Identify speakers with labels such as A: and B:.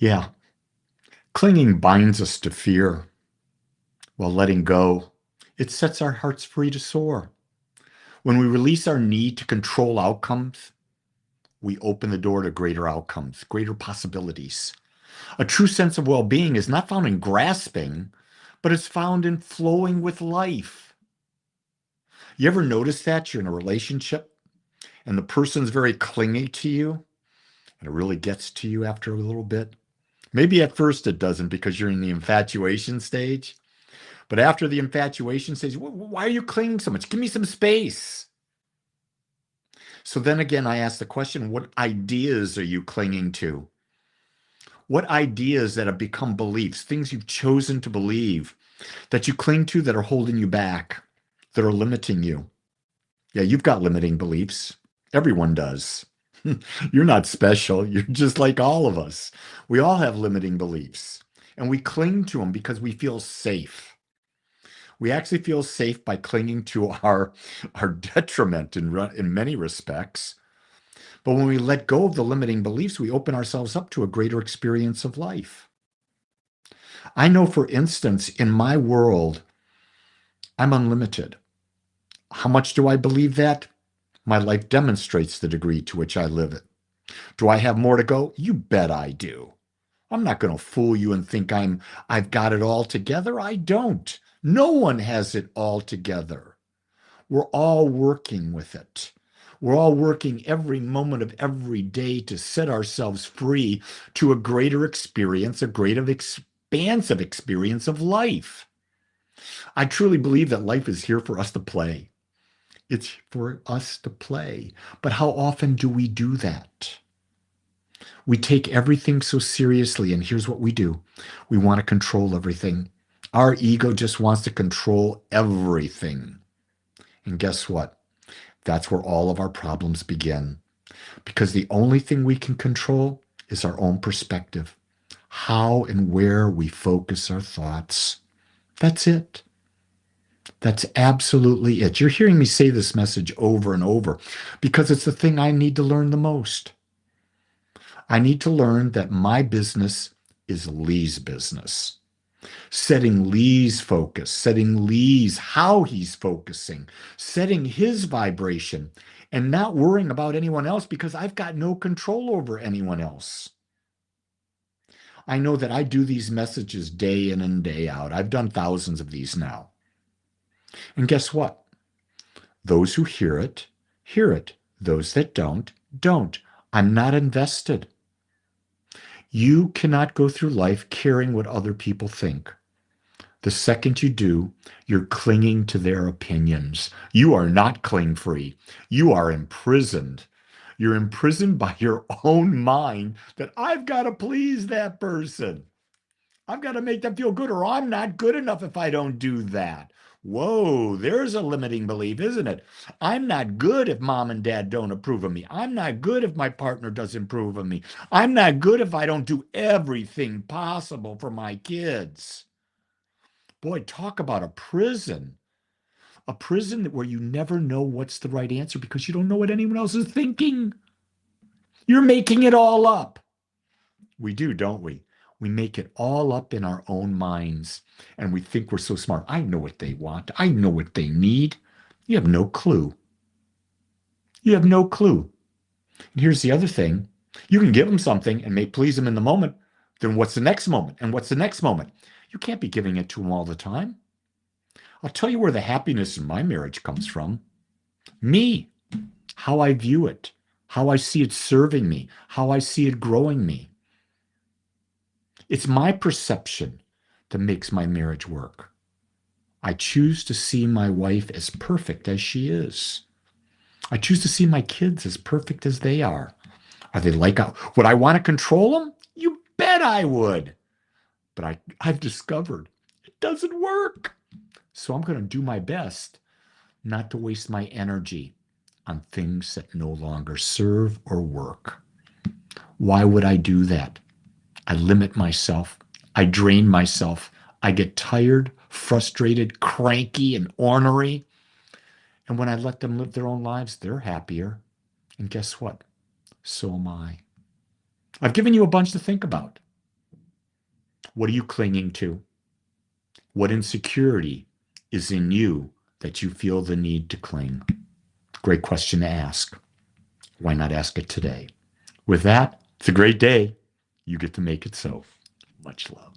A: Yeah, clinging binds us to fear, while letting go, it sets our hearts free to soar. When we release our need to control outcomes, we open the door to greater outcomes, greater possibilities. A true sense of well being is not found in grasping, but it's found in flowing with life. You ever notice that you're in a relationship and the person's very clingy to you and it really gets to you after a little bit? Maybe at first it doesn't because you're in the infatuation stage, but after the infatuation stage, why are you clinging so much? Give me some space. So then again, I ask the question, what ideas are you clinging to? What ideas that have become beliefs, things you've chosen to believe that you cling to that are holding you back, that are limiting you? Yeah, you've got limiting beliefs. Everyone does. You're not special. You're just like all of us. We all have limiting beliefs and we cling to them because we feel safe. We actually feel safe by clinging to our detriment in many respects. But when we let go of the limiting beliefs, we open ourselves up to a greater experience of life. I know, for instance, in my world, I'm unlimited. How much do I believe that? My life demonstrates the degree to which I live it. Do I have more to go? You bet I do. I'm not going to fool you and think I've got it all together. I don't. No one has it all together. We're all working with it. We're all working every moment of every day to set ourselves free to a greater experience, a greater expansive experience of life. I truly believe that life is here for us to play. It's for us to play. But how often do we do that? We take everything so seriously, and here's what we do. We want to control everything. Our ego just wants to control everything. And guess what? That's where all of our problems begin. Because the only thing we can control is our own perspective, how and where we focus our thoughts. That's it. That's absolutely it. You're hearing me say this message over and over because it's the thing I need to learn the most. I need to learn that my business is Lee's business. Setting Lee's focus, setting Lee's how he's focusing, setting his vibration, and not worrying about anyone else because I've got no control over anyone else. I know that I do these messages day in and day out. I've done thousands of these now. And guess what? Those who hear it, hear it. Those that don't, don't. I'm not invested. You cannot go through life caring what other people think. The second you do, you're clinging to their opinions. You are not cling free. You are imprisoned. You're imprisoned by your own mind that I've got to please that person. I've got to make them feel good, or I'm not good enough if I don't do that. Whoa, there's a limiting belief, isn't it? I'm not good if mom and dad don't approve of me. I'm not good if my partner doesn't approve of me. I'm not good if I don't do everything possible for my kids. Boy, talk about a prison where you never know what's the right answer because you don't know what anyone else is thinking. You're making it all up. We do, don't we? We make it all up in our own minds and we think we're so smart. I know what they want. I know what they need. You have no clue. You have no clue. And here's the other thing. You can give them something and may please them in the moment. Then what's the next moment? And what's the next moment? You can't be giving it to them all the time. I'll tell you where the happiness in my marriage comes from. Me, how I view it, how I see it serving me, how I see it growing me. It's my perception that makes my marriage work. I choose to see my wife as perfect as she is. I choose to see my kids as perfect as they are. Are they like, would I want to control them? You bet I would. But I've discovered it doesn't work. So I'm going to do my best not to waste my energy on things that no longer serve or work. Why would I do that? I limit myself. I drain myself. I get tired, frustrated, cranky, and ornery. And when I let them live their own lives, they're happier. And guess what? So am I. I've given you a bunch to think about. What are you clinging to? What insecurity is in you that you feel the need to cling? Great question to ask. Why not ask it today? With that, it's a great day. You get to make it so. Much love.